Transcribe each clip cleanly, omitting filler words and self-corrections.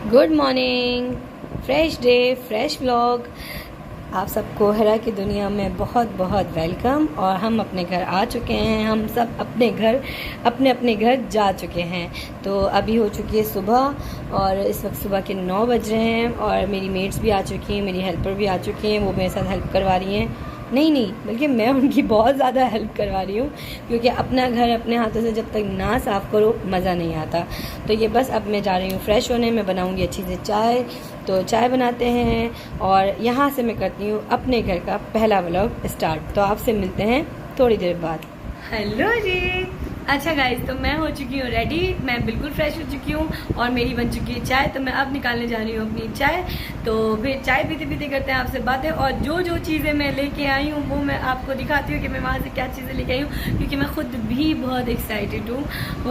Good morning, fresh day, fresh vlog. आप सबको हिरा की दुनिया में बहुत बहुत वेलकम। और हम अपने घर आ चुके हैं। हम सब अपने अपने घर जा चुके हैं। तो अभी हो चुकी है सुबह और इस वक्त सुबह के 9 बज रहे हैं और मेरी मेट्स भी आ चुकी हैं, मेरी हेल्पर भी आ चुकी हैं। वो मेरे साथ हेल्प करवा रही हैं। नहीं, बल्कि मैं उनकी बहुत ज़्यादा हेल्प करवा रही हूँ, क्योंकि अपना घर अपने हाथों से जब तक ना साफ़ करो मज़ा नहीं आता। तो ये बस अब मैं जा रही हूँ फ्रेश होने। मैं बनाऊँगी अच्छी से चाय, तो चाय बनाते हैं और यहाँ से मैं करती हूँ अपने घर का पहला व्लॉग स्टार्ट। तो आपसे मिलते हैं थोड़ी देर बाद। हेलो जी। अच्छा गाइज, तो मैं हो चुकी हूँ रेडी। मैं बिल्कुल फ्रेश हो चुकी हूँ और मेरी बन चुकी है चाय। तो मैं अब निकालने जा रही हूँ अपनी चाय। तो फिर चाय पीते पीते करते हैं आपसे बातें, और जो जो चीज़ें मैं लेके आई हूँ वो मैं आपको दिखाती हूँ कि मैं वहाँ से क्या चीज़ें लेके आई हूँ, क्योंकि मैं खुद भी बहुत एक्साइटेड हूँ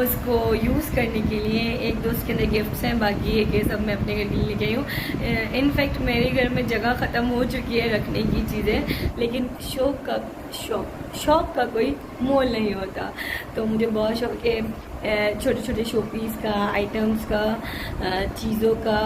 उसको यूज़ करने के लिए। एक दोस्त के अंदर गिफ्ट्स हैं, बाकी एक ये सब मैं अपने घर के लिए लेके आई हूँ। इनफैक्ट मेरे घर में जगह ख़त्म हो चुकी है रखने की चीज़ें, लेकिन शौक का कोई मोल नहीं होता। तो मुझे बहुत शौक है छोटे छोटे शो पीस का, आइटम्स का, चीज़ों का,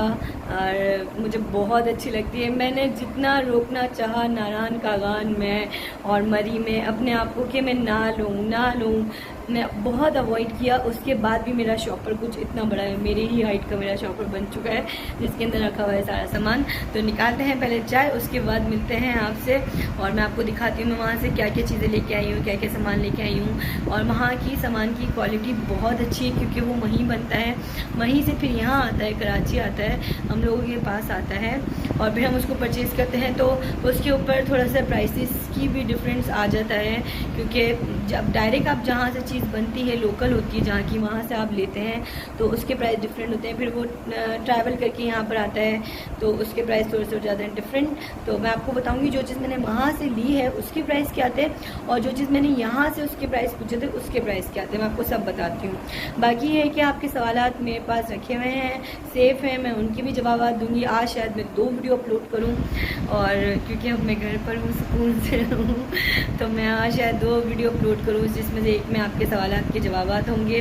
और मुझे बहुत अच्छी लगती है। मैंने जितना रोकना चाहा नारायण कागान में और मरी में अपने आप को कि मैं ना लूँ, मैं बहुत अवॉइड किया। उसके बाद भी मेरा शॉपर कुछ इतना बड़ा है, मेरे ही हाइट का मेरा शॉपर बन चुका है, जिसके अंदर रखा हुआ है सारा सामान। तो निकालते हैं पहले चाय, उसके बाद मिलते हैं आपसे और मैं आपको दिखाती हूँ मैं वहाँ से क्या क्या चीज़ें लेके आई हूँ, क्या क्या सामान लेके आई हूँ। और वहाँ की सामान की क्वालिटी बहुत अच्छी है, क्योंकि वो वहीं बनता है, वहीं से फिर यहाँ आता है, कराची आता है, हम लोगों के पास आता है और फिर हम उसको परचेज़ करते हैं। तो उसके ऊपर थोड़ा सा प्राइसेस की भी डिफरेंस आ जाता है, क्योंकि जब डायरेक्ट आप जहाँ से चीज़ बनती है, लोकल होती है जहाँ की, वहाँ से आप लेते हैं तो उसके प्राइस डिफरेंट होते हैं। फिर वो ट्रैवल करके यहाँ पर आता है तो उसके प्राइस थोड़े से हो जाते हैं डिफरेंट। तो मैं आपको बताऊँगी जो चीज़ मैंने वहाँ से ली है उसके प्राइस क्या आते हैं, और जो चीज़ मैंने यहाँ से उसके प्राइस पूछे थे उसके प्राइस क्या आते हैं, मैं आपको सब बताती हूँ। बाकी है कि आपके सवालात मेरे पास रखे हुए हैं, सेफ़ हैं, मैं उनके भी जवाब दूँगी। आज शायद मैं 2 वीडियो अपलोड करूँ, और क्योंकि अब मैं घर पर हूँ, सुकून से हूँ, तो मैं आज शायद 2 वीडियो अपलोड करूँ, जिसमें से एक में आपके सवालात के जवाबात होंगे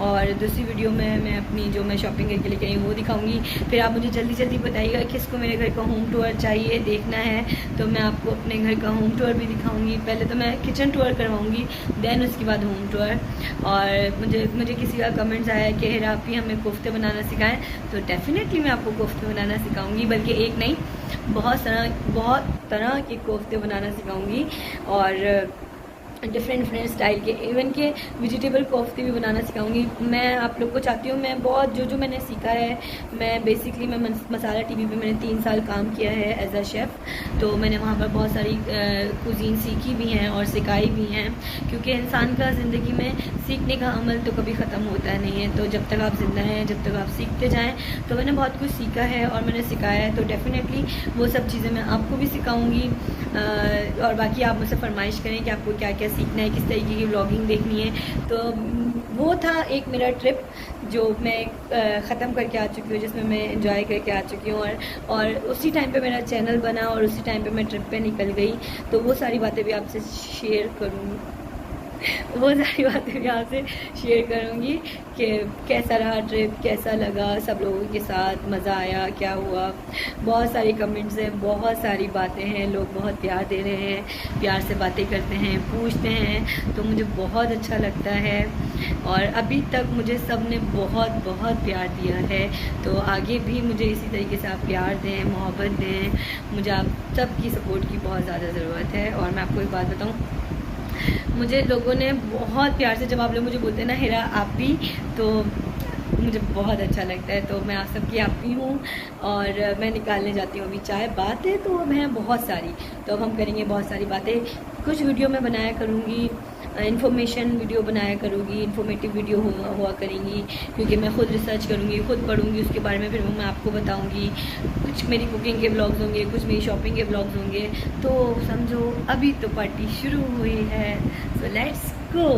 और दूसरी वीडियो में मैं अपनी जो मैं शॉपिंग करके लेके आई हूँ वो दिखाऊंगी। फिर आप मुझे जल्दी जल्दी बताइएगा किसको मेरे घर का होम टूर चाहिए, देखना है, तो मैं आपको अपने घर का होम टूर भी दिखाऊंगी। पहले तो मैं किचन टूर करवाऊंगी, देन उसके बाद होम टूर। और मुझे किसी का कमेंट्स आया कि हिरा आप ही हमें कोफ्ते बनाना सिखाएं, तो डेफिनेटली मैं आपको कोफ्ते बनाना सिखाऊंगी, बल्कि एक नहीं बहुत तरह के कोफ्ते बनाना सिखाऊंगी, और डिफरेंट स्टाइल के, इवन के वेजिटेबल कोफ्ते भी बनाना सिखाऊंगी। मैं आप लोग को चाहती हूँ, मैं बहुत जो मैंने सीखा है, मैं बेसिकली मैं मसाला टीवी पे मैंने 3 साल काम किया है एज अ शेफ़। तो मैंने वहाँ पर बहुत सारी कुजीन सीखी भी हैं और सिखाई भी हैं, क्योंकि इंसान का ज़िंदगी में सीखने का अमल तो कभी ख़त्म होता नहीं है। तो जब तक आप ज़िंदा हैं, जब तक आप सीखते जाएँ, तो मैंने बहुत कुछ सीखा है और मैंने सिखाया है। तो डेफ़िनेटली वो सब चीज़ें मैं आपको भी सिखाऊँगी। और बाकी आप मुझसे फरमाइश करें कि आपको क्या क्या सीखना है, किस तरीके की व्लॉगिंग देखनी है। तो वो था एक मेरा ट्रिप जो मैं ख़त्म करके आ चुकी हूँ, जिसमें मैं एंजॉय करके आ चुकी हूँ, और उसी टाइम पे मेरा चैनल बना और उसी टाइम पे मैं ट्रिप पे निकल गई। तो वो सारी बातें भी आपसे शेयर करूँगी, वो सारी बातें भी आपसे शेयर करूँगी कि कैसा रहा ट्रिप, कैसा लगा, सब लोगों के साथ मज़ा आया, क्या हुआ। बहुत सारे कमेंट्स हैं, बहुत सारी बातें हैं, लोग बहुत प्यार दे रहे हैं, प्यार से बातें करते हैं, पूछते हैं, तो मुझे बहुत अच्छा लगता है। और अभी तक मुझे सब ने बहुत प्यार दिया है, तो आगे भी मुझे इसी तरीके से आप प्यार दें, मोहब्बत दें। मुझे आप सबकी सपोर्ट की बहुत ज़्यादा ज़रूरत है। और मैं आपको एक बात बताऊँ, मुझे लोगों ने बहुत प्यार से, जब आप लोग मुझे बोलते हैं ना हिरा आप भी, तो मुझे बहुत अच्छा लगता है। तो मैं आप सबकी आप भी हूँ और मैं निकालने जाती हूँ अभी चाय। बातें तो अब हैं बहुत सारी, तो अब हम करेंगे बहुत सारी बातें। कुछ वीडियो मैं बनाया करूँगी, इन्फॉर्मेशन वीडियो बनाया करूँगी, इन्फॉर्मेटिव वीडियो हुआ करेंगी, क्योंकि मैं खुद रिसर्च करूँगी, खुद पढ़ूँगी उसके बारे में, फिर मैं आपको बताऊँगी। कुछ मेरी कुकिंग के ब्लॉग्स होंगे, कुछ मेरी शॉपिंग के ब्लॉग्स होंगे। तो समझो अभी तो पार्टी शुरू हुई है, सो लेट्स गो।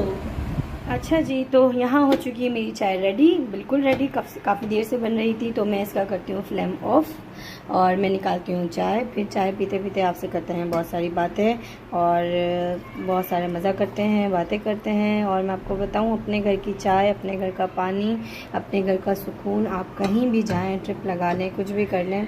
अच्छा जी, तो यहाँ हो चुकी है मेरी चाय रेडी, बिल्कुल रेडी, काफ़ी देर से बन रही थी। तो मैं इसका करती हूँ फ्लेम ऑफ और मैं निकालती हूँ चाय। फिर चाय पीते पीते आपसे करते हैं बहुत सारी बातें और बहुत सारे मज़ा करते हैं, बातें करते हैं। और मैं आपको बताऊँ, अपने घर की चाय, अपने घर का पानी, अपने घर का सुकून, आप कहीं भी जाएँ, ट्रिप लगा लें, कुछ भी कर लें,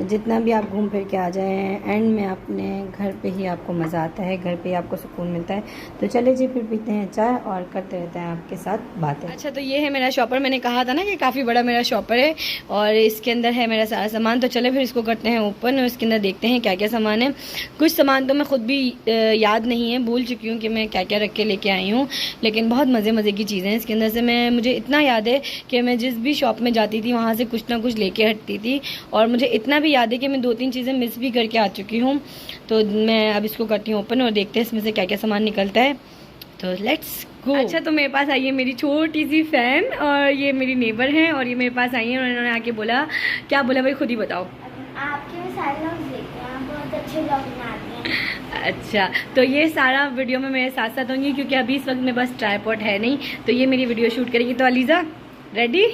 जितना भी आप घूम फिर के आ जाएं, एंड में अपने घर पे ही आपको मज़ा आता है, घर पे ही आपको सुकून मिलता है। तो चले जी, फिर पीते हैं चाय और करते रहते हैं आपके साथ बातें। अच्छा, तो ये है मेरा शॉपर। मैंने कहा था ना कि काफ़ी बड़ा मेरा शॉपर है और इसके अंदर है मेरा सारा सामान। तो चले फिर इसको करते हैं ओपन और इसके अंदर देखते हैं क्या क्या सामान है। कुछ सामान तो मैं खुद भी याद नहीं है, भूल चुकी हूँ कि मैं क्या क्या रख के लेके आई हूँ, लेकिन बहुत मज़े की चीज़ें हैं इसके अंदर से। मुझे इतना याद है कि मैं जिस भी शॉप में जाती थी वहाँ से कुछ ना कुछ लेके हटती थी और मुझे इतना भी याद है कि मैं 2-3 चीज़ें मिस भी करके आ चुकी हूँ। तो मैं अब इसको करती हूँ ओपन और देखते हैं इसमें से क्या क्या सामान निकलता है। तो लेट्स गो। अच्छा, तो मेरे पास आई है मेरी छोटी सी फैन और ये मेरी नेबर हैं और ये मेरे पास आई है और इन्होंने आके बोला, क्या बोला भाई, खुद ही बताओ। आपके सारे लोग देखते हैं, आप बहुत अच्छे ब्लॉग बनाते हैं। अच्छा, तो ये सारा वीडियो में मेरे साथ साथ होंगी क्योंकि अभी इस वक्त मेरे पास ट्राइपॉड है नहीं, तो ये मेरी वीडियो शूट करेगी। तो अलीज़ा रेडी?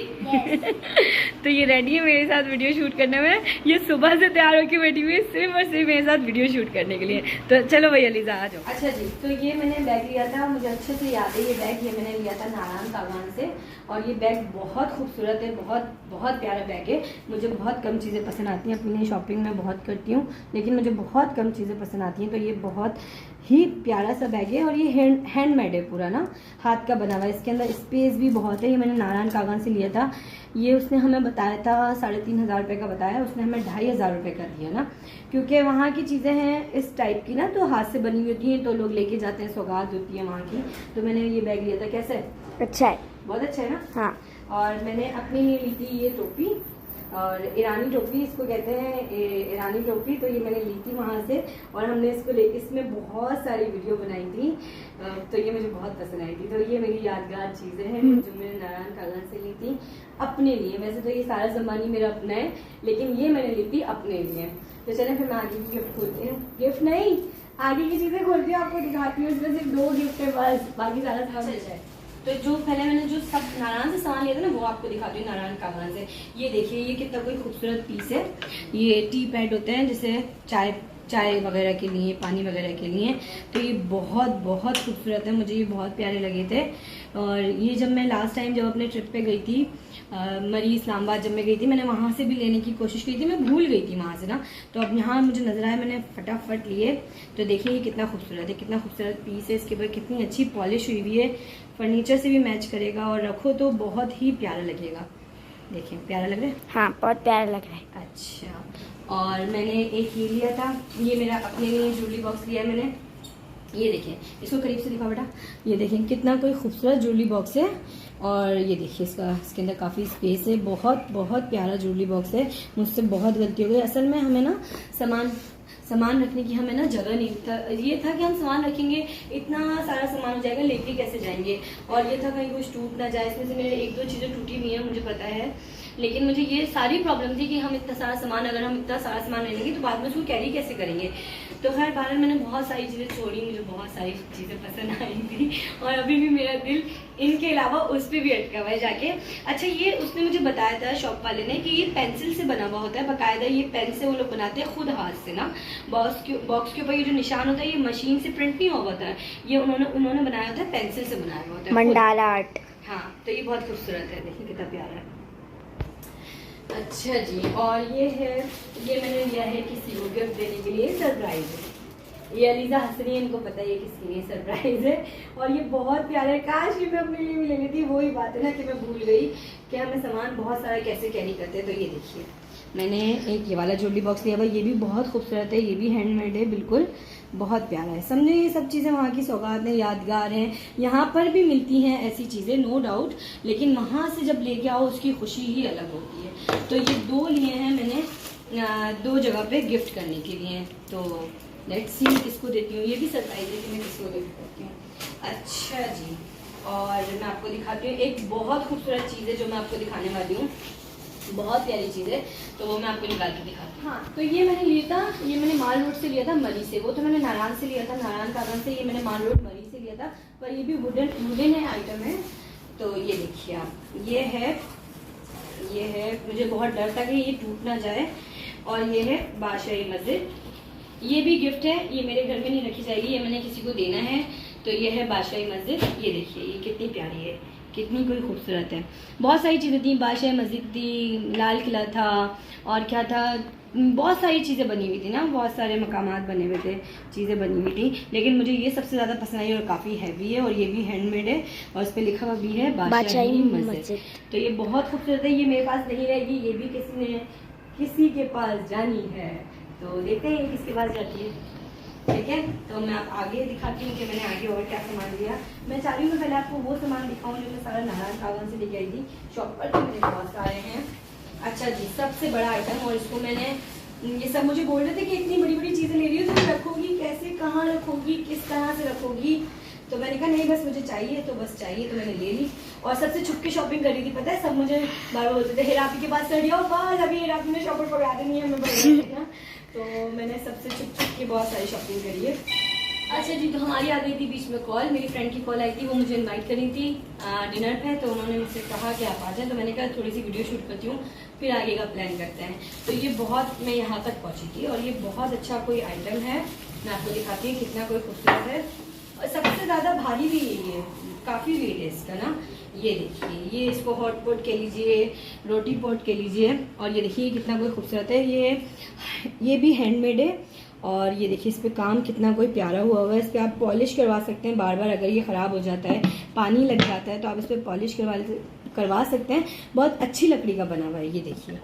तो ये रेडी है मेरे साथ वीडियो शूट करने में। ये सुबह से तैयार होकर बैठी हुई है सिर्फ और सिर्फ मेरे साथ वीडियो शूट करने के लिए। तो चलो भाई अलीज़ा आ जाओ। अच्छा जी, तो ये मैंने बैग लिया था, मुझे अच्छे से याद है ये बैग, ये मैंने लिया था नारायण कागान से और ये बैग बहुत खूबसूरत है, बहुत बहुत प्यारा बैग है। मुझे बहुत कम चीज़ें पसंद आती हैं, अपनी शॉपिंग में बहुत करती हूँ लेकिन मुझे बहुत कम चीज़ें पसंद आती हैं। तो ये बहुत ही प्यारा सा बैग है और ये हैंडमेड है, पूरा ना हाथ का बना हुआ है। इसके अंदर स्पेस भी बहुत है। ये मैंने नारायण कागान से लिया था। ये उसने हमें बताया था 3,500 रुपये का बताया, उसने हमें 2,500 रुपये का दिया ना, क्योंकि वहाँ की चीज़ें हैं इस टाइप की ना, तो हाथ से बनी हुई होती हैं, तो लोग लेके जाते हैं, सौगात होती है वहाँ की। तो मैंने ये बैग लिया था। कैसा है? अच्छा है, बहुत अच्छा है ना? हाँ। और मैंने अपने लिए ली थी ये टोपी, और ईरानी टोपी इसको कहते हैं, ईरानी टोपी। तो ये मैंने ली थी वहाँ से और हमने इसको लेके इसमें बहुत सारी वीडियो बनाई थी, तो ये मुझे बहुत पसंद आई थी। तो ये मेरी यादगार चीज़ें हैं जो मैंने नारायण कागान से ली थी अपने लिए। वैसे तो ये सारा सामान ही मेरा अपना है लेकिन ये मैंने ली थी अपने लिए। तो चले फिर मैं आगे की गिफ्ट खोलती हूँ। गिफ्ट नहीं, आगे की चीज़ें खोलती हूँ, आपको दिखाती हूँ। इसमें सिर्फ 2 गिफ्ट है बस, बाकी सारा सामान अच्छा है। तो जो पहले मैंने जो सब नारायण से सामान लिया था ना, वो आपको दिखाती हूँ नारायण कागान से। ये देखिए, ये कितना कोई खूबसूरत पीस है। ये टी पैड होते हैं जैसे चाय वगैरह के लिए, पानी वगैरह के लिए। तो ये बहुत बहुत खूबसूरत है, मुझे ये बहुत प्यारे लगे थे। और ये जब मैं लास्ट टाइम जब अपने ट्रिप पे गई थी मरी इस्लामाबाद, जब मैं गई थी, मैंने वहाँ से भी लेने की कोशिश की थी, मैं भूल गई थी वहाँ से ना। तो अब यहाँ मुझे नजर आया, मैंने फटाफट लिए। तो देखिए ये कितना खूबसूरत है, कितना खूबसूरत पीस है। इसके ऊपर कितनी अच्छी पॉलिश हुई हुई है, फर्नीचर से भी मैच करेगा और रखो तो बहुत ही प्यारा लगेगा। देखिए प्यारा लग रहा है? हाँ, बहुत प्यारा लग रहा है। अच्छा, और मैंने एक ये लिया था, ये मेरा अपने लिए ज्वेलरी बॉक्स लिया है मैंने। ये देखिए, इसको करीब से दिखा बेटा। ये देखिए कितना कोई खूबसूरत ज्वेलरी बॉक्स है और ये देखिए इसके अंदर काफ़ी स्पेस है। बहुत बहुत प्यारा ज्वेलरी बॉक्स है। मुझसे बहुत गलती हो गई, असल में हमें ना सामान रखने की हमें ना जगह नहीं था। ये था कि हम सामान रखेंगे, इतना सारा सामान हो जाएगा, लेके कैसे जाएंगे। और ये था कहीं कुछ टूट ना जाए। इसमें से मेरे 1-2 चीज़ें टूटी हुई हैं, मुझे पता है, लेकिन मुझे ये सारी प्रॉब्लम थी कि हम इतना सारा सामान, अगर हम इतना सारा सामान ले लेंगे तो बाद में उसको कैरी कैसे करेंगे। तो खैर बहरहाल मैंने बहुत सारी चीज़ें छोड़ी, मुझे बहुत सारी चीज़ें पसंद आई थी और अभी भी मेरा दिल इनके अलावा उस पर भी अटका हुआ है जाके। अच्छा, ये उसने मुझे बताया था शॉप वाले ने कि ये पेंसिल से बना हुआ होता है, बाकायदा ये पेन से वो लोग बनाते हैं खुद हाथ से ना। बॉक्स के ऊपर ये जो निशान होता है ये मशीन से प्रिंट नहीं हुआ होता है, ये उन्होंने बनाया होता है, पेंसिल से बनाया हुआ होता है, मंडाला आर्ट। हाँ, तो ये बहुत खूबसूरत है, देखिए कितना प्यारा है। अच्छा जी, और ये है, ये मैंने लिया है किसी को गिफ्ट देने के लिए, सरप्राइज है। ये अलीज़ा हंस रही है, इनको पता है ये किसके लिए सरप्राइज है और ये बहुत प्यारा है। काश कि मैं अपने लिए भी ले लेती। वही बात है ना कि मैं भूल गई कि हमें सामान बहुत सारा कैसे कैरी करते हैं। तो ये देखिए मैंने एक ये वाला ज्वेलरी बॉक्स लिया हुआ, ये भी बहुत खूबसूरत है, ये भी हैंडमेड है, बिल्कुल बहुत प्यारा है। समझे, ये सब चीज़ें वहाँ की सौगात हैं, यादगार हैं। यहाँ पर भी मिलती हैं ऐसी चीज़ें, नो डाउट, लेकिन वहाँ से जब लेके आओ उसकी खुशी ही अलग होती है। तो ये 2 लिए हैं मैंने 2 जगह पे गिफ्ट करने के लिए। तो लेट्स सी किसको देती हूँ। ये भी सरप्राइज है कि मैं किसको गिफ्ट करती हूँ। अच्छा जी, और मैं आपको दिखाती हूँ एक बहुत खूबसूरत चीज़ है जो मैं आपको दिखाने वाली हूँ, बहुत प्यारी चीज़ है, तो वो मैं आपको निकाल के दिखाती हूँ। हाँ, तो ये मैंने लिया था, ये मैंने माल रोड से लिया था, मरी से। वो तो मैंने नारायण से लिया था, नारायण कागान से। ये मैंने माल रोड मरी से से लिया था, पर ये भी वुडन है आइटम है। तो ये देखिए आप, ये है, मुझे बहुत डर था कि ये टूट ना जाए। और ये है बादशाही मस्जिद, ये भी गिफ्ट है, ये मेरे घर में नहीं रखी जाएगी, ये मैंने किसी को देना है। तो ये है बादशाही मस्जिद, ये देखिए ये कितनी प्यारी है, कितनी कोई खूबसूरत है। बहुत सारी चीज़ें थी, बादशाही मस्जिद थी, लाल किला था, और क्या था, बहुत सारी चीज़ें बनी हुई थी ना, बहुत सारे मकामात बने हुए थे, चीज़ें बनी हुई थी। लेकिन मुझे ये सबसे ज़्यादा पसंद आई और काफ़ी हैवी है, और ये भी हैंडमेड है, और इस पर लिखा हुआ भी है बादशाही मस्जिद। तो ये बहुत खूबसूरत है, ये मेरे पास नहीं रहेगी, ये भी किसी के पास जानी है। तो देखते हैं ये किसके पास जाती है, ठीक है। तो मैं आप आगे दिखाती हूँ कि मैंने आगे और क्या सामान लिया। मैं चाह रही हूँ पहले आपको वो सामान दिखाऊँ जो मैं सारा नारायण सावन से लेके आई थी शॉप पर, तो मेरे बहुत सारे हैं। अच्छा जी, सबसे बड़ा आइटम, और इसको मैंने, ये सब मुझे बोल रहे थे कि इतनी बड़ी बड़ी चीज़ें ले रही हो तो रखोगी कैसे, कहाँ रखोगी, किस तरह से रखोगी। तो मैंने कहा नहीं बस मुझे चाहिए, तो बस चाहिए, तो मैंने ले ली। और सबसे छुप के शॉपिंग कर रही थी, पता है, सब मुझे बार बार बोलते थे हेरापी के पास चढ़ जाओ, बस अभी हेरापी ने शॉपर पकड़ा देनी है, मैं बढ़िया। तो मैंने सबसे छुप के बहुत सारी शॉपिंग करी है। अच्छा जी, तो हमारी आ गई थी बीच में कॉल, मेरी फ्रेंड की कॉल आई थी, वो मुझे इनवाइट करी थी डिनर पे। तो उन्होंने मुझसे कहा कि आप आ जाएं, तो मैंने कहा थोड़ी सी वीडियो शूट करती हूँ, फिर आगे का प्लान करते हैं। तो ये बहुत, मैं यहाँ तक पहुँची थी, और ये बहुत अच्छा कोई आइटम है, मैं आपको दिखाती हूँ कितना कोई खूबसूरत है। और सबसे ज़्यादा भारी भी यही है, काफ़ी वेट है इसका ना। ये देखिए, ये इसको हॉट पॉट कह लीजिए, रोटी पॉट कह लीजिए, और ये देखिए कितना कोई खूबसूरत है। ये भी हैंडमेड है, और ये देखिए इस पे काम कितना कोई प्यारा हुआ हुआ है। इस पर आप पॉलिश करवा सकते हैं बार बार, अगर ये ख़राब हो जाता है, पानी लग जाता है, तो आप इस पर पॉलिश करवा सकते हैं। बहुत अच्छी लकड़ी का बना हुआ है, ये देखिए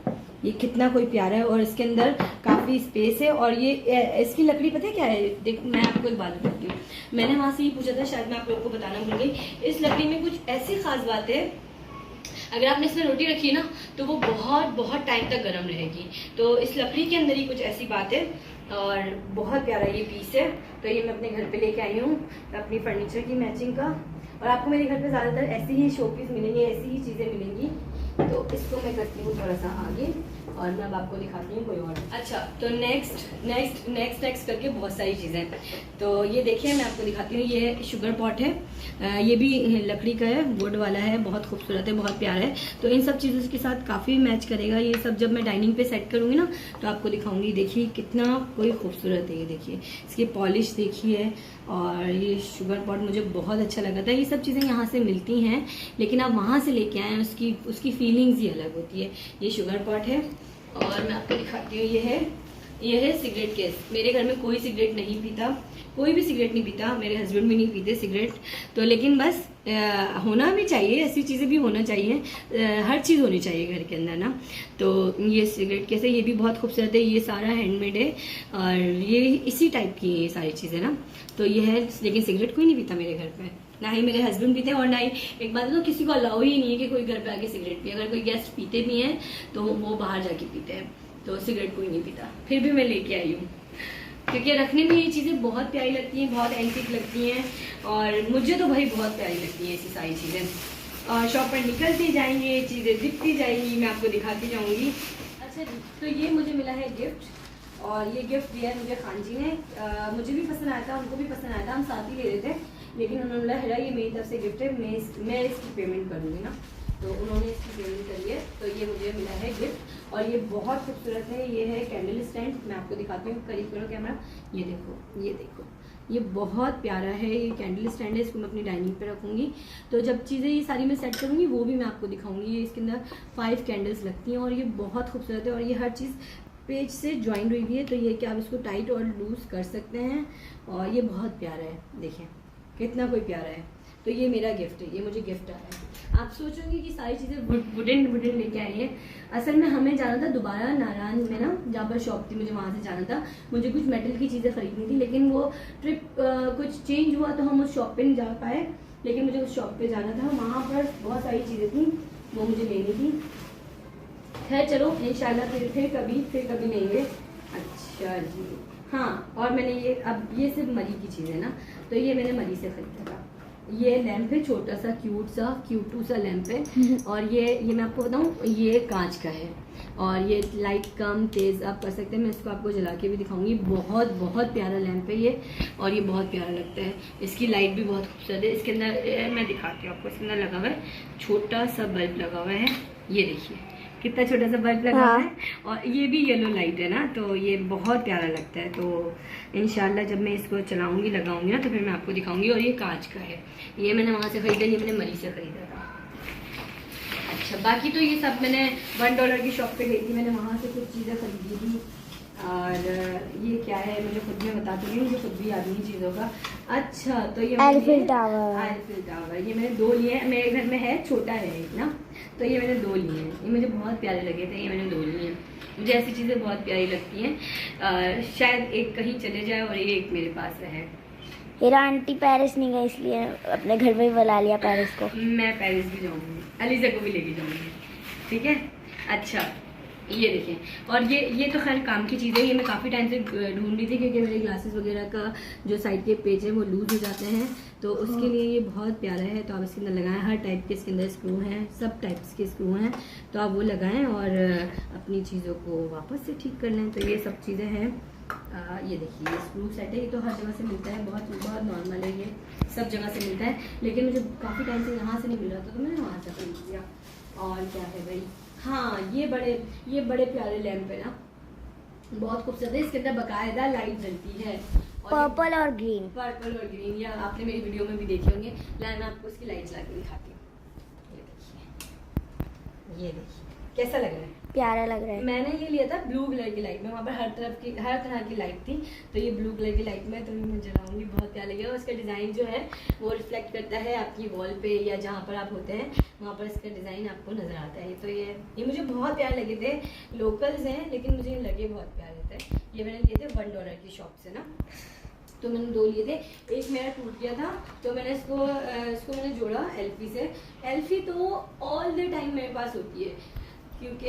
ये कितना कोई प्यारा है, और इसके अंदर काफ़ी स्पेस है। और ये इसकी लकड़ी पता है क्या है, देख मैं आपको एक बात बताती हूँ, मैंने वहाँ से ही पूछा था, शायद मैं आप लोगों को बताना भूल गई। इस लकड़ी में कुछ ऐसी खास बात है, अगर आपने इसमें रोटी रखी है ना, तो वो बहुत टाइम तक गर्म रहेगी। तो इस लकड़ी के अंदर ही कुछ ऐसी बात है, और बहुत प्यारा ये पीस है। तो ये मैं अपने घर पे लेके आई हूँ, अपनी फर्नीचर की मैचिंग का। और आपको मेरे घर पे ज़्यादातर ऐसी ही शो पीस मिलेंगे, ऐसी ही चीज़ें मिलेंगी। तो इसको मैं करती हूँ थोड़ा सा आगे, और मैं अब आपको दिखाती हूँ कोई और। अच्छा, तो नेक्स्ट करके बहुत सारी चीज़ें। तो ये देखिए मैं आपको दिखाती हूँ, ये शुगर पॉट है, ये भी लकड़ी का है, वुड वाला है, बहुत खूबसूरत है, बहुत प्यारा है। तो इन सब चीज़ों के साथ काफ़ी मैच करेगा ये सब। जब मैं डाइनिंग पे सेट करूँगी ना, तो आपको दिखाऊंगी। देखिए कितना कोई खूबसूरत है, ये देखिए इसकी पॉलिश देखिए। और ये शुगर पॉट मुझे बहुत अच्छा लगा था। ये सब चीज़ें यहाँ से मिलती हैं, लेकिन आप वहाँ से लेके आए, उसकी फीलिंग्स ही अलग होती है। ये शुगर पॉट है, और मैं आपको दिखाती हूँ, ये है सिगरेट केस। मेरे घर में कोई सिगरेट नहीं पीता, कोई भी सिगरेट नहीं पीता, मेरे हस्बैंड भी नहीं पीते सिगरेट। तो लेकिन बस होना भी चाहिए, ऐसी चीज़ें भी होना चाहिए, हर चीज़ होनी चाहिए घर के अंदर ना। तो ये सिगरेट केस है, ये भी बहुत खूबसूरत है, ये सारा हैंडमेड है, और ये इसी टाइप की है ये सारी चीज़ें ना। तो ये है, लेकिन सिगरेट कोई नहीं पीता मेरे घर पे, ना ही मेरे हस्बैंड पीते हैं, और ना ही, एक बात तो किसी को अलाउ ही नहीं है कि कोई घर पे आके सिगरेट पिए। अगर कोई गेस्ट पीते भी हैं तो वो बाहर जाके पीते हैं, तो सिगरेट कोई नहीं पीता। फिर भी मैं लेके आई हूँ, क्योंकि रखने में ये चीज़ें बहुत प्यारी लगती हैं, बहुत एंटीक लगती हैं, और मुझे तो भाई बहुत प्यारी लगती हैं ऐसी सारी चीज़ें। और शॉप पर निकलती जाएंगे, चीज़ें दिखती जाएंगी, मैं आपको दिखाती जाऊँगी। अच्छा, तो ये मुझे मिला है गिफ्ट, और ये गिफ्ट दिया है मुझे खान जी ने। मुझे भी पसंद आया था, उनको भी पसंद आया था, हम साथ ही ले रहे थे। लेकिन उन्होंने बोला हेरा ये मेरी तरफ से गिफ्ट है, मैं इसकी पेमेंट करूँगी ना, तो उन्होंने इसकी पेमेंट करी है। तो ये मुझे मिला है गिफ्ट, और ये बहुत खूबसूरत है। ये है कैंडल स्टैंड, मैं आपको दिखाती हूँ, करीब करो कैमरा, ये देखो, ये बहुत प्यारा है। ये कैंडल स्टैंड है, इसको मैं अपनी डाइनिंग पे रखूँगी। तो जब चीज़ें ये सारी मैं सेट करूँगी वो भी मैं आपको दिखाऊँगी। ये इसके अंदर 5 कैंडल्स लगती हैं, और ये बहुत खूबसूरत है, और ये हर चीज़ पेज से ज्वाइन हुई हुई है। तो ये कि आप इसको टाइट और लूज कर सकते हैं, और ये बहुत प्यारा है, देखें कितना कोई प्यारा है। तो ये मेरा गिफ्ट है, ये मुझे गिफ्ट आया है। आप सोचोगे कि सारी चीज़ें वुडन लेके आई हैं। असल में हमें जाना था दोबारा नारायण में ना, जहाँ पर शॉप थी, मुझे वहाँ से जाना था। मुझे कुछ मेटल की चीज़ें खरीदनी थी, लेकिन वो ट्रिप कुछ चेंज हुआ, तो हम उस शॉप पे नहीं जा पाए। लेकिन मुझे उस शॉप पे जाना था, वहाँ पर बहुत सारी चीज़ें थी, वो मुझे लेनी थी। खैर चलो, इंशाल्लाह फिर कभी लेंगे। अच्छा जी, हाँ, और मैंने ये सिर्फ मरी की चीज़ है ना, तो ये मैंने मरी से खरीदा था। ये लैंप है, छोटा सा क्यूटू सा लैंप है, और ये मैं आपको बताऊं, ये कांच का है। और ये लाइट कम तेज़ आप कर सकते हैं। मैं इसको आपको जला के भी दिखाऊंगी। बहुत बहुत प्यारा लैंप है ये, और ये बहुत प्यारा लगता है। इसकी लाइट भी बहुत खूबसूरत है। इसके अंदर मैं दिखाती हूँ आपको, इसके अंदर लगा हुआ है छोटा सा बल्ब लगा हुआ है। ये देखिए कितना छोटा सा बल्ब लगा हुआ है, और ये भी येलो लाइट है ना, तो ये बहुत प्यारा लगता है। तो इंशाल्लाह जब मैं इसको चलाऊंगी लगाऊंगी ना तो फिर मैं आपको दिखाऊंगी। और ये कांच का है, ये मैंने वहाँ से ख़रीदा, ये मैंने मरी से ख़रीदा था। अच्छा, बाकी तो ये सब मैंने $1 की शॉप पे गई थी, मैंने वहाँ से कुछ चीज़ें खरीदी थी। और ये क्या है मुझे खुद में बताती हूँ, मुझे खुद भी याद नहीं चीज़ों का। अच्छा, तो ये एलिफेंट टावर, ये मैंने 2 लिए हैं। मेरे घर में है, छोटा है एक ना, तो ये मैंने 2 लिए हैं। ये मुझे बहुत प्यारे लगे थे, ये मैंने 2 लिए हैं। मुझे ऐसी चीज़ें बहुत प्यारी लगती हैं। शायद एक कहीं चले जाए और ये एक मेरे पास है। हेरा आंटी पेरिस नहीं गई, इसलिए अपने घर में ही बुला लिया पेरिस को। मैं पेरिस भी जाऊँगी, अलीजा को भी लेके जाऊँगी, ठीक है। अच्छा, ये देखें, और ये तो खैर काम की चीज़ है। ये मैं काफ़ी टाइम से ढूंढ रही थी, क्योंकि मेरे ग्लासेस वगैरह का जो साइड के पेज है वो लूज हो जाते हैं, तो उसके लिए ये बहुत प्यारा है। तो आप इसके अंदर लगाएं, हर टाइप के इसके अंदर स्क्रू हैं, सब टाइप्स के स्क्रू हैं, तो आप वो लगाएं और अपनी चीज़ों को वापस से ठीक कर लें। तो ये सब चीज़ें हैं। ये देखिए, ये स्क्रू सेट है, ये तो हर जगह से मिलता है, बहुत बहुत नॉर्मल है, ये सब जगह से मिलता है। लेकिन मुझे काफ़ी टाइम से यहाँ से नहीं मिल रहा था, तो मैंने वहाँ से खरीद लिया। और क्या है भाई, हाँ, ये बड़े प्यारे लैंप है ना, बहुत खूबसूरत है। इसके अंदर बकायदा लाइट जलती है, पर्पल और ग्रीन। पर्पल और ग्रीन, या आपने मेरी वीडियो में भी देखे होंगे। मैं आपको इसकी लाइट जला के दिखाती हूँ। ये देखिए कैसा लग रहा है, प्यारा लग रहा है। मैंने ये लिया था ब्लू कलर की लाइट में, वहाँ पर हर तरह की लाइट थी, तो ये ब्लू कलर की लाइट में, तो मैं जलाऊंगी, बहुत प्यारा लगेगा। उसका डिज़ाइन जो है वो रिफ्लेक्ट करता है आपकी वॉल पे, या जहाँ पर आप होते हैं वहाँ पर इसका डिज़ाइन आपको नज़र आता है। तो ये मुझे बहुत प्यारे लगे थे। लोकल्स हैं लेकिन मुझे लगे बहुत प्यारे थे। ये मैंने लिए थे $1 की शॉप से ना, तो मैंने 2 लिए थे। एक मेरा टूट गया था, तो मैंने इसको मैंने जोड़ा एल्फी से। एल्फी तो ऑल द टाइम मेरे पास होती है, क्योंकि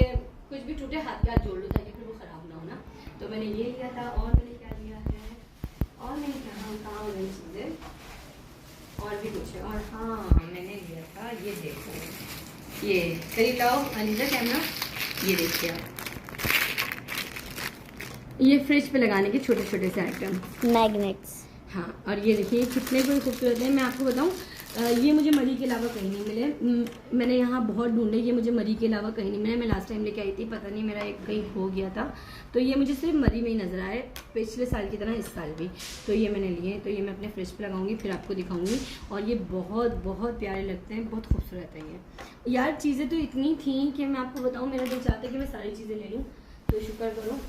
कुछ भी टूटे हाथ पे हाथ जोड़ लो ताकि फिर वो ख़राब ना हो ना। तो मैंने ये लिया था। और मैंने क्या लिया है, और मैंने कहाँ हो गई चीज़ें, और भी कुछ है। और हाँ, मैंने लिया था, ये देखो, ये करीब लाओ अलीजा कैमरा, ये देखिए आप, ये फ्रिज पे लगाने के छोटे छोटे से आइटम, मैग्नेट्स। हाँ, और ये देखिए कितने कोई खूबसूरत है। मैं आपको बताऊँ, ये मुझे मरी के अलावा कहीं नहीं मिले। मैंने यहाँ बहुत ढूंढे, ये मुझे मरी के अलावा कहीं नहीं मिले। मैं लास्ट टाइम लेके आई थी, पता नहीं मेरा एक कहीं खो गया था, तो ये मुझे सिर्फ मरी में ही नज़र आए, पिछले साल की तरह इस साल भी। तो ये मैंने लिए, तो ये मैं अपने फ्रिज पे लगाऊंगी, फिर आपको दिखाऊंगी। और ये बहुत बहुत प्यारे लगते हैं, बहुत खूबसूरत है ये। यार चीज़ें तो इतनी थी कि मैं आपको बताऊँ, मेरा दिल चाहता है कि मैं सारी चीज़ें ले लूँ, तो शुक्र करो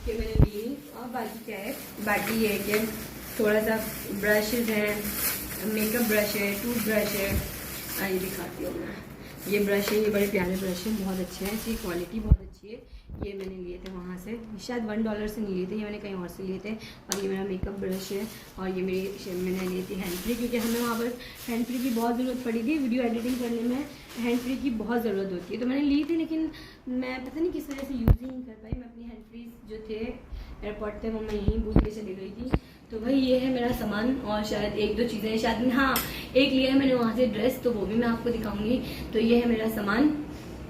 कि मैंने ली। और बाकी क्या है, बाकी ये है कि थोड़ा सा ब्रशेज़ हैं, मेकअप ब्रश है, टूथ ब्रश है, ये दिखाती हूँ मैं। ये ब्रश है, ये बड़े प्यारे ब्रश हैं, बहुत अच्छे हैं, इसकी क्वालिटी बहुत अच्छी है। ये मैंने लिए थे वहाँ से, शायद $1 से नहीं लिए थे, ये मैंने कहीं और से लिए थे। और ये मेरा मेकअप ब्रश है, और ये मैंने लिए थी हैंड फ्री, क्योंकि हमें वहाँ पर हैंड फ्री की बहुत ज़रूरत पड़ी थी। वीडियो एडिटिंग करने में हैंड फ्री की बहुत ज़रूरत होती है, तो मैंने ली थी, लेकिन मैं पता नहीं किस वजह से यूज़ ही नहीं कर पाई। मैं अपनी हैंड फ्री जो थे एयरपोर्ट थे वो मैं यहीं भूल के चली गई थी। तो भाई ये है मेरा सामान, और शायद 1-2 चीज़ें, शायद हाँ एक लिया है मैंने वहाँ से ड्रेस, तो वो भी मैं आपको दिखाऊंगी। तो ये है मेरा सामान,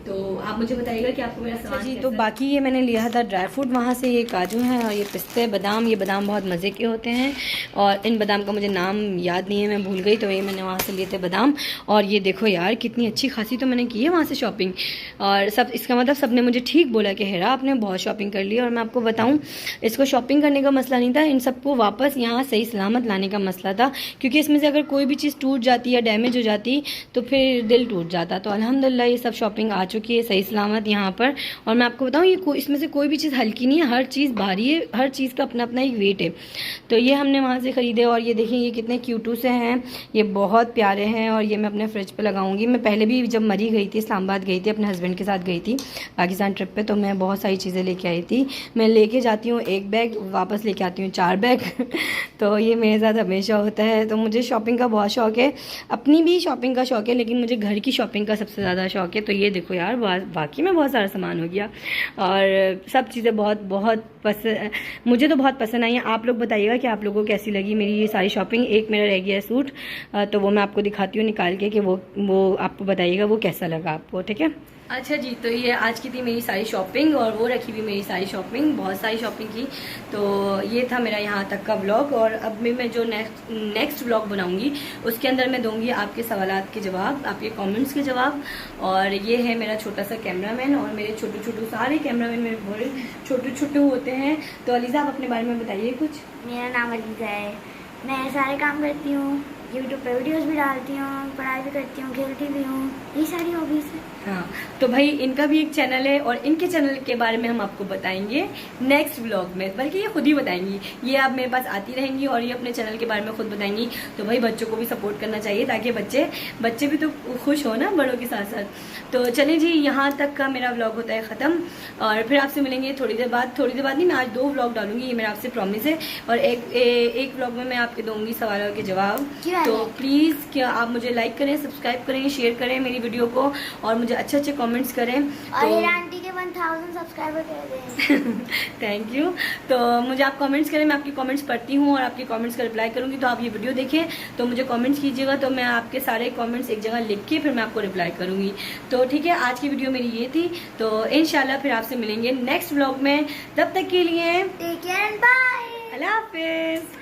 तो आप मुझे बताइएगा कि आपको मेरा सामान जी। तो बाकी ये मैंने लिया था ड्राई फ्रूट वहाँ से, ये काजू हैं और ये पिस्ते बादाम। ये बादाम बहुत मज़े के होते हैं, और इन बादाम का मुझे नाम याद नहीं है, मैं भूल गई, तो ये मैंने वहाँ से लिए थे बादाम। और ये देखो यार कितनी अच्छी खासी तो मैंने की है वहाँ से शॉपिंग, और सब इसका मतलब सब ने मुझे ठीक बोला कि हेरा आपने बहुत शॉपिंग कर ली। और मैं आपको बताऊँ, इसको शॉपिंग करने का मसला नहीं था, इन सबको वापस यहाँ सही सलामत लाने का मसला था, क्योंकि इसमें से अगर कोई भी चीज़ टूट जाती या डैमेज हो जाती तो फिर दिल टूट जाता। तो अल्हम्दुलिल्लाह ये सब शॉपिंग आ चुकी है सही सलामत यहाँ पर। और मैं आपको बताऊँ, ये इसमें से कोई भी चीज़ हल्की नहीं है, हर चीज़ भारी है, हर चीज़ का अपना अपना एक वेट है। तो ये हमने वहाँ से ख़रीदे, और ये देखिए ये कितने क्यूटू से हैं, ये बहुत प्यारे हैं। और ये मैं अपने फ्रिज पे लगाऊंगी। मैं पहले भी जब मरी गई थी, इस्लामाबाद गई थी, अपने हस्बैंड के साथ गई थी पाकिस्तान ट्रिप पे, तो मैं बहुत सारी चीज़ें लेके आई थी। मैं लेके जाती हूँ 1 बैग, वापस लेके आती हूँ 4 बैग तो ये मेरे साथ हमेशा होता है। तो मुझे शॉपिंग का बहुत शौक़ है, अपनी भी शॉपिंग का शौक़ है, लेकिन मुझे घर की शॉपिंग का सबसे ज़्यादा शौक़ है। तो ये देखो यार, बाकी में बहुत सारा सामान हो गया, और सब चीज़ें बहुत पसंद, मुझे तो बहुत पसंद आई हैं। आप लोग बताइएगा कि आप लोगों को कैसी लगी मेरी ये सारी शॉपिंग। एक मेरा रह गया है सूट, तो वो मैं आपको दिखाती हूँ निकाल के, कि वो आपको बताइएगा वो कैसा लगा आपको, ठीक है। अच्छा जी, तो ये आज की थी मेरी सारी शॉपिंग और वो रखी हुई मेरी सारी शॉपिंग, बहुत सारी शॉपिंग की। तो ये था मेरा यहाँ तक का व्लॉग। और अब मैं जो नेक्स्ट व्लॉग बनाऊंगी उसके अंदर मैं दूंगी आपके सवालात के जवाब, आपके कमेंट्स के जवाब। और ये है मेरा छोटा सा कैमरामैन, और मेरे छोटे छोटे सारे कैमरामैन मेरे बड़े छोटे छोटे होते हैं। तो अलीज़ा, आप अपने बारे में बताइए कुछ। मेरा नाम अलीज़ा है, मैं सारे काम करती हूँ, यूट्यूब पे वीडियोस भी डालती हूँ, पढ़ाई भी करती हूँ, खेलती भी हूँ, ये सारी हॉबीज है। हाँ, तो भाई इनका भी एक चैनल है और इनके चैनल के बारे में हम आपको बताएंगे नेक्स्ट व्लॉग में, बल्कि ये खुद ही बताएंगी। ये आप मेरे पास आती रहेंगी और ये अपने चैनल के बारे में खुद बताएंगी। तो भाई बच्चों को भी सपोर्ट करना चाहिए ताकि बच्चे भी तो खुश हो ना बड़ों के साथ साथ। तो चलिए जी, यहाँ तक का मेरा व्लॉग होता है ख़त्म, और फिर आपसे मिलेंगे थोड़ी देर बाद नहीं, मैं आज 2 व्लॉग डालूंगी, ये मेरा आपसे प्रॉमिस है। और एक व्लॉग में मैं आपके दूंगी सवालों के जवाब। तो प्लीज़ क्या आप मुझे लाइक करें, सब्सक्राइब करें, शेयर करें मेरी वीडियो को, और मुझे अच्छे अच्छे कमेंट्स करें। और तो आंटी के 1000 सब्सक्राइबर कर दें। Thank you. तो मुझे आप कमेंट्स करें, मैं आपकी कमेंट्स पढ़ती हूँ और आपके कमेंट्स का रिप्लाई करूँगी। तो आप ये वीडियो देखें तो मुझे कमेंट्स कीजिएगा, तो मैं आपके सारे कमेंट्स एक जगह लिख के फिर मैं आपको रिप्लाई करूँगी। तो ठीक है, आज की वीडियो मेरी ये थी। तो इंशाल्लाह फिर आपसे मिलेंगे नेक्स्ट व्लॉग में। तब तक के लिए टेक केयर एंड बाय, अल्लाह हाफिज़।